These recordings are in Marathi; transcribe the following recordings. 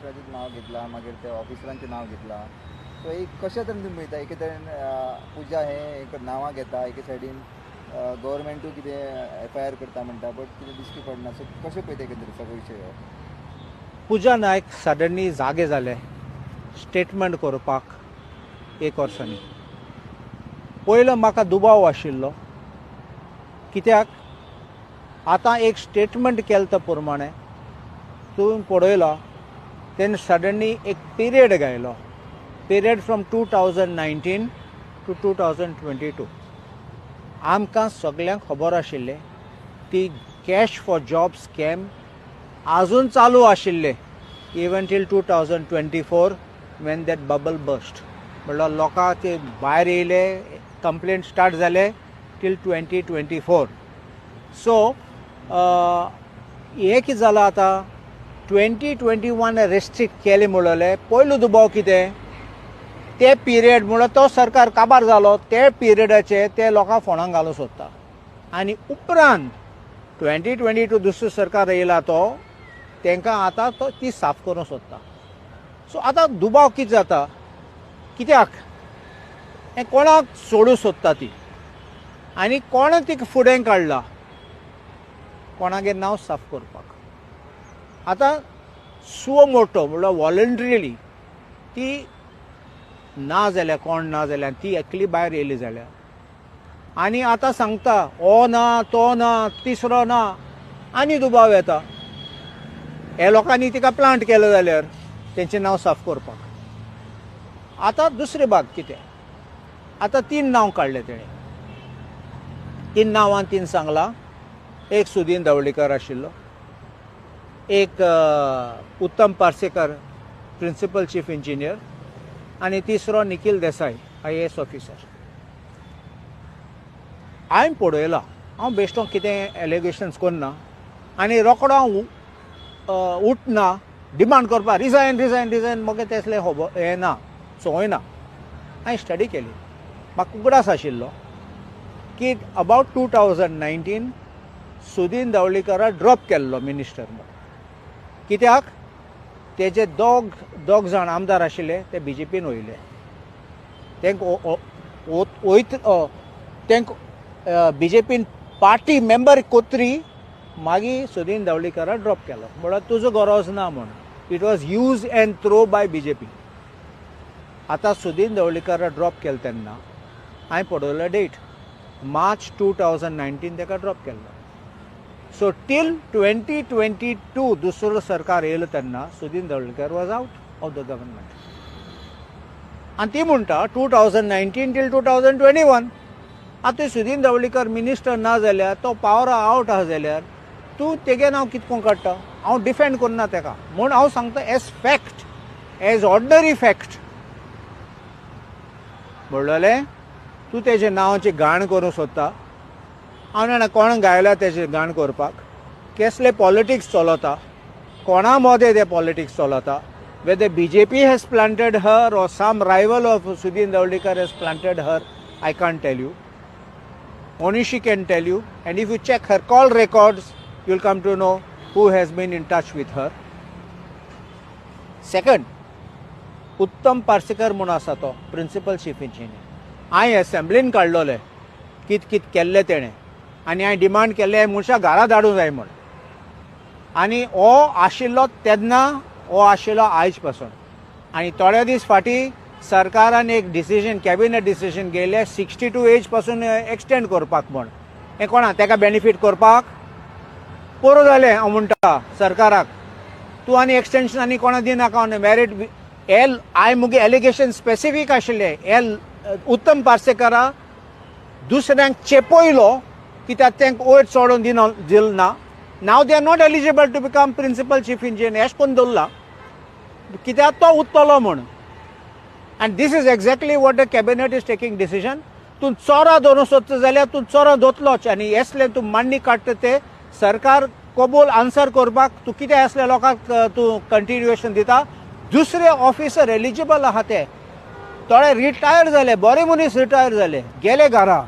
मिनिस्टराचें नांव घेतलां मागीर ते ऑफिसरांचें नांव घेतलां सो एक कशा तरेन तुमी पळयता एके तरेन पुजा हें एक नांवां घेता एके सायडीन गव्हर्मेंटूय कितें FIR करता म्हणटा बट कितें दिश्टी पडना सो कशें पळयता एकंदरीत सगळो विशय हो पुजा नायक सडनली जागे जाले स्टेटमेंट करपाक एक वर्सांनी पयलो म्हाका दुबाव आशिल्लो कित्याक आतां एक स्टेटमेंट केले ते प्रमाणे तुवें पळयलो तेणें सडनली एक पिरियड गायलो पिरियड फ्रॉम 2019 टू 2022 आमकां सगळ्यांक खबर आशिल्लें ती कॅश फॉर जॉब स्कॅम आजून चालू आशिल्ले even till 2024 when that bubble burst म्हणल्यार लोकांक ते भायर येयले कंप्लेंट स्टार्ट जाले टील 2024 सो हें कितें जालां आतां 2021 रेस्ट्रिक्ट केलें म्हणलें पयलो दुबाव कितें ते पिरियड म्हणल्यार तो सरकार काबार जालो ते पिरियडाचे ते लोकांक फोंडांत घालूंक सोदता आनी उपरांत 2022 दुसरो सरकार येयला तो तांकां आतां तो ती साफ करूंक सोदता सो आतां दुबाव कितें जाता कित्याक हें कोणाक सोडूंक सोदता ती आनी कोण तिका फुडें काडला कोणागेर नांव साफ करपाक आतां सुओ मोटो म्हणल्यार वॉलंटरिली ती ना जाल्यार कोण ना जाल्यार ती एकली भायर येयली जाल्यार आनी आतां सांगता हो ना तो ना तिसरो ना आनी दुबाव येता हे लोकांनी तिका प्लांट केलो जाल्यार तेंचें नांव साफ करपाक आतां दुसरे भाग कितें आतां 3 नांव काडले तेणें 3 नांवान तीन सांगलां एक सुदीन धवळीकर आशिल्लो एक उत्तम पार्सेकर प्रिंसिपल चीफ इंजिनियर आनी तिसरो निखिल देसाई IAS ऑफिसर हांवें पळयलां हांव बेश्टो कितें एलिगेशन्स करना आनी रोखडो हांव उठना डिमांड करपाक रिजायन रिजायन रिजायन मगे तेसलें हें ना संवय ना हांवें स्टडी केली म्हाका उगडास आशिल्लो की अबावट 2019 सुदीन धवळीकरा ड्रॉप केल्लो मिनिस्टर म्हणून कित्याक तेजे दोग जाण आमदार आशिल्ले ते BJPन वयले तांकां BJPन पार्टी मेंबर कोत्री मागीर सुदीन धवळीकरा ड्रॉप केलो म्हळ्यार तुजो गरज ना म्हूण it was use and throw by BJP आतां सुदीन धवळीकरा ड्रॉप केलो तेन्ना हांवें पळयलो डेट मार्च 2019 ताका ड्रॉप केल्लो सो टील 2022 दुसरो सरकार येयलो तेन्ना Sudin Dhavalikar was out of the government आनी ती म्हणटा 2019 टील 2021 आतां सुदीन धवळीकर मिनिस्टर ना जाल्यार तो पावरा आउट आहा जाल्यार तूं तेगे नांव कितको काडटा हांव डिफेंड करना ताका म्हूण हांव सांगता as fact as ordinary fact म्हणलें तूं तेजे नांवाची घाण करूंक सोदता हांव जाणा कोण गायला तेजे घाण करपाक कसले पॉलिटिक्स चलता कोणा मदें ते पॉलिटिक्स चलता whether BJP has planted her or some rival of Sudhin Davlikar has planted her, I can't tell you. Only she can tell you. And if you check her call records, you'll come to know who has been in touch with her. Second, उत्तम पार्सेकर म्हणून आसा तो प्रिंसिपल चीफ इंजिनियर हांवें असेंब्लीन काडलोले कित कित केल्लें तेणें आनी हांवें डिमांड केल्लें मनशाक घरा धाडूंक जाय म्हूण आनी हो आशिल्लो तेन्ना हो आशिल्लो आयज पासून आनी थोडे दीस फाटीं सरकारान एक डिसिजन कॅबिनेट डिसिजन घेयलें 62 एज पासून एक्सटेंड करपाक म्हूण हें कोणा ताका बेनिफीट करपाक पुरो जालें हांव म्हणटा सरकाराक तूं आनी एक्सटेंशन आनी कोणा दिनाका मेरीट हांवें मुगे एलिगेशन स्पेसिफीक आशिल्लें हे उत्तम पार्सेकरा दुसऱ्यांक चेपयलो कित्याक तांकां वयर चोडून दिल ना नाव they are not eligible to become principal chief engineer अशें करून दवरला कित्याक तो उत्तलो म्हूण and this is exactly what the cabinet is taking decision तूं चोरां दवरूंक सोदता जाल्यार तूं चोरां दोतलोच आनी असले तूं मान्य काडटा ते सरकार कबूल आन्सर करपाक तूं कितें असले लोकांक तूं कंटिन्युएशन दिता दुसरे ऑफिसर एलिजिबल आहा ते थोडे रिटायर जाले बरे मनीस रिटायर जाले गेले घरा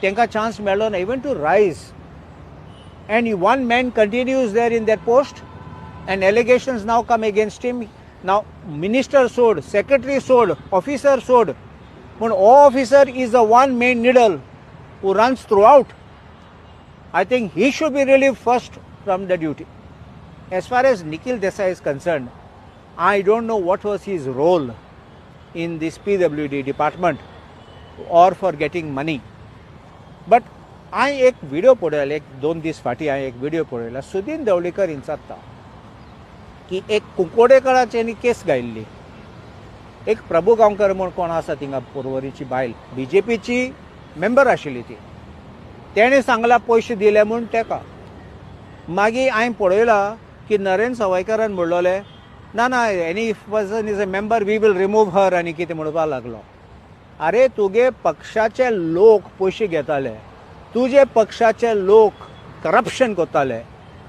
तांकां चान्स मेळ्ळो ना इवन टू रायज end one man continues there in that post and allegations now come against him. Now minister sold, secretary sold, officer sold, but officer is the one main needle who runs throughout. I think he should be relieved first from the duty. As far as Nikhil Desai is concerned, I don't know what was his role in this PWD department or for getting money. But हांवें एक व्हिडिओ पळयलो, एक 2 दीस फाटीं हांवें एक व्हिडिओ पळयलो. सुदीन ढवळीकर इंचाता की एक कुंकोडेकरांची केस गायिल्ली. एक प्रभू गांवकर म्हूण कोण आसा थिंगा पर्वरीची बायल, बीजेपीची मेंबर आशिल्ली ती, तेणें सांगलां पयशे दिले म्हूण तेका. मागीर हांवें पळयलां की नरेन सवायकरान म्हणलोलें ना ना any person is a member we will remove her आनी कितें म्हणपाक लागलो. अरे तुगे पक्षाचे लोक पयशे घेताले, तुजे पक्षाचे लोक करप्शन करताले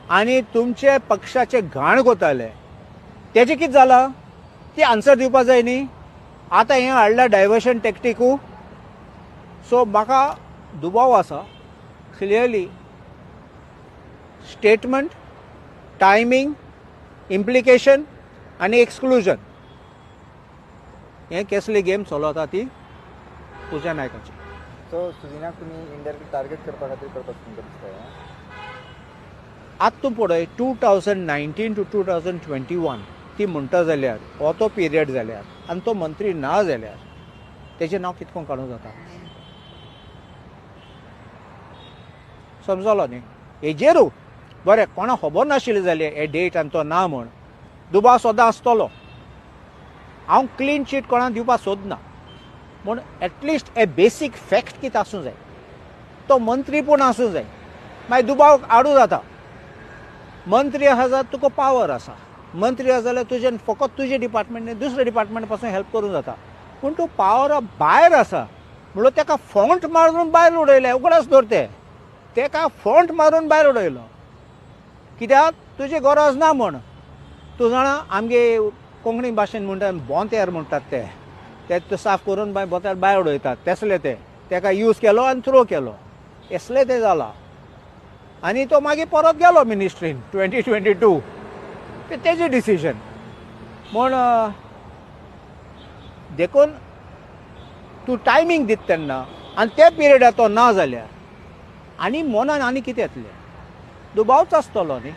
आनी तुमचे पक्षाचे घाण करताले, तेजें कितें जालां ती आन्सर दिवपाक जाय न्ही. आतां हें हाडलां डायवर्शन टॅक्टिकू. सो म्हाका दुबाव आसा क्लियरली. स्टेटमेंट, टायमींग, इम्प्लिकेशन आनी एक्सक्लुजन हें कसली गेम चलता ती पुजा नायकाची. सो सुदिनाक तुमी इनडायरेक्टली टार्गेट करपा खातीर करपाक तुमकां दिसता. आतां तूं पळय 2019 to 2021 ती म्हणटा जाल्यार हो तो पिरियड जाल्यार आनी तो मंत्री ना जाल्यार तेजें नांव कितको काडूं जाता समजलो न्ही. हेजेरूच बरें कोणा खबर नाशिल्लें जाल्यार हे डेट आनी तो ना म्हूण दुबाव सदां आसतलो. हांव क्लीन शीट कोणाक दिवपाक सोदना, पूण एटलिस्ट ए बेसीक फॅक्ट कितें आसूं जाय, तो मंत्री पूण आसूं जाय. मागीर दुबाव हाडूं जाता. मंत्री आसा जाल्यार तुका पावर आसा, मंत्री आसा जाल्यार तुजें फकत तुजे डिपार्टमेंट दुसरे डिपार्टमेंट पासून हेल्प करूं जाता. पूण तूं पावरा भायर आसा म्हणून तेका फॉंट मारून भायर उडयलें. उगडास दवरते तेका फॉंट मारून भायर उडयलो. कित्याक तुजी गरज ना म्हूण. तूं जाणा आमगे कोंकणी भाशेन म्हणटा बोंतेर म्हणटात ते साफ करून बोंतेर भायर उडयतात तसले तेका यूज केलो आनी थ्रो केलो असले ते जाला. आनी तो मागीर परत गेलो मिनिस्ट्रीन 2022. तेजें डिसिजन म्हूण देखून तूं टायमींग दिता तेन्ना आनी त्या पिरियडार तो ना जाल्यार आनी मनान आनी कितें येतलें दुबावच आसतलो न्ही.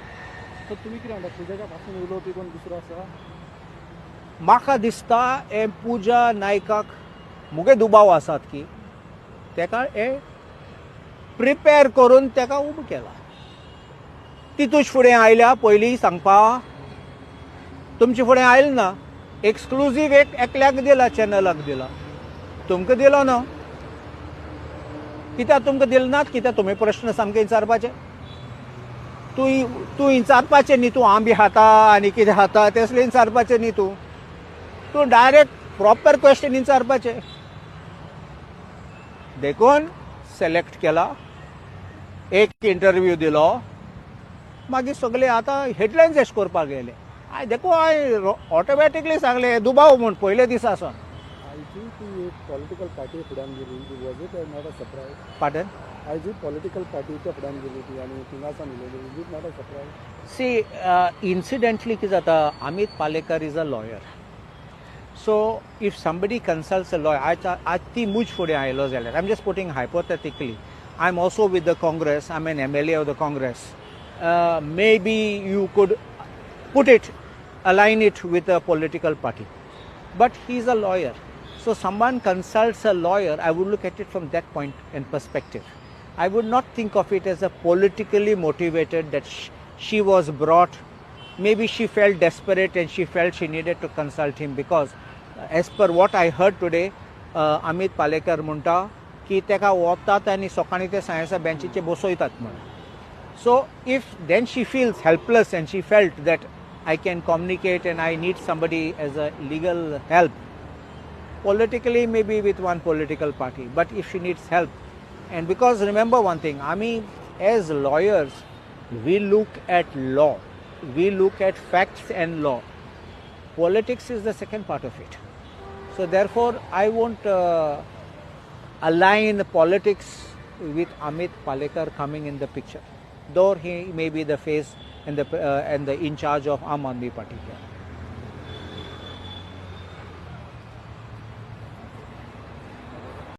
तर तुम्ही कितें म्हणटा पुजाच्या पासून उलोवपी कोण दुसरो आसा? म्हाका दिसता हे पुजा नायकाक मुगे दुबाव आसात की तेका हे प्रिपेर करून तेका उबो केला. ती तुज फुडें आयल्या पयलीं सांगपा तुमचे फुडें आयले ना. एक्सक्लुजीव एकल्याक दिला, चॅनलाक दिला, तुमकां दिलो ना. कित्याक तुमकां दिले नात? कित्याक तुमी प्रश्न सामके विचारपाचे. तूं विचारपाचें न्ही तूं आंबे खाता आनी कितें खाता तसलें विचारपाचें न्ही. तूं डायरेक्ट प्रॉपर क्वेश्चन विचारपाचें. देखून सिलेक्ट केला, एक इंटरव्यू दिलो, मागीर सगळे आतां हेडलायन्स एश करपाक गेले. देखून हांवें ऑटोमॅटिकली सांगलें दुबाव म्हूण पयले दिसा सावन. आय थिंक ती एक पॉलिटिकल पार्टी फुड्यान गेली. Was it not a surprise? पार्टन? आय थिंक पॉलिटिकल पार्टीच्या फुड्यान गेली ती आनी थिंगासान उलयली. Is it not a surprise? See incidentally कितें जाता, Amit Palekar is a lawyer. So if somebody consults a lawyer, आज ती मुज फुडें आयलो जाल्यार I am just putting hypothetically, I am also with the Congress, I am an MLA of the Congress, may be you could put it, align it with a political party. But he is a lawyer. So someone consults a lawyer, I would look at it from that point and perspective. I would not think of it as a politically motivated that she was brought. Maybe she felt desperate and she felt she needed to consult him because as per what I heard today, Amit Palekar म्हणटा की तेका वतात आनी सकाळीं ते सायन्सा बेंचीचेर बसयतात म्हणून. So if then she feels helpless and she felt that I can communicate and I need somebody as a legal help, politically maybe with one political party, but if she needs help, and because remember one thing, I mean as lawyers we look at law, we look at facts and law. Politics is the second part of it. So therefore I won't align politics with Amit Palekar coming in the picture, though he may be the face and the in charge of Aam Aadmi Party here.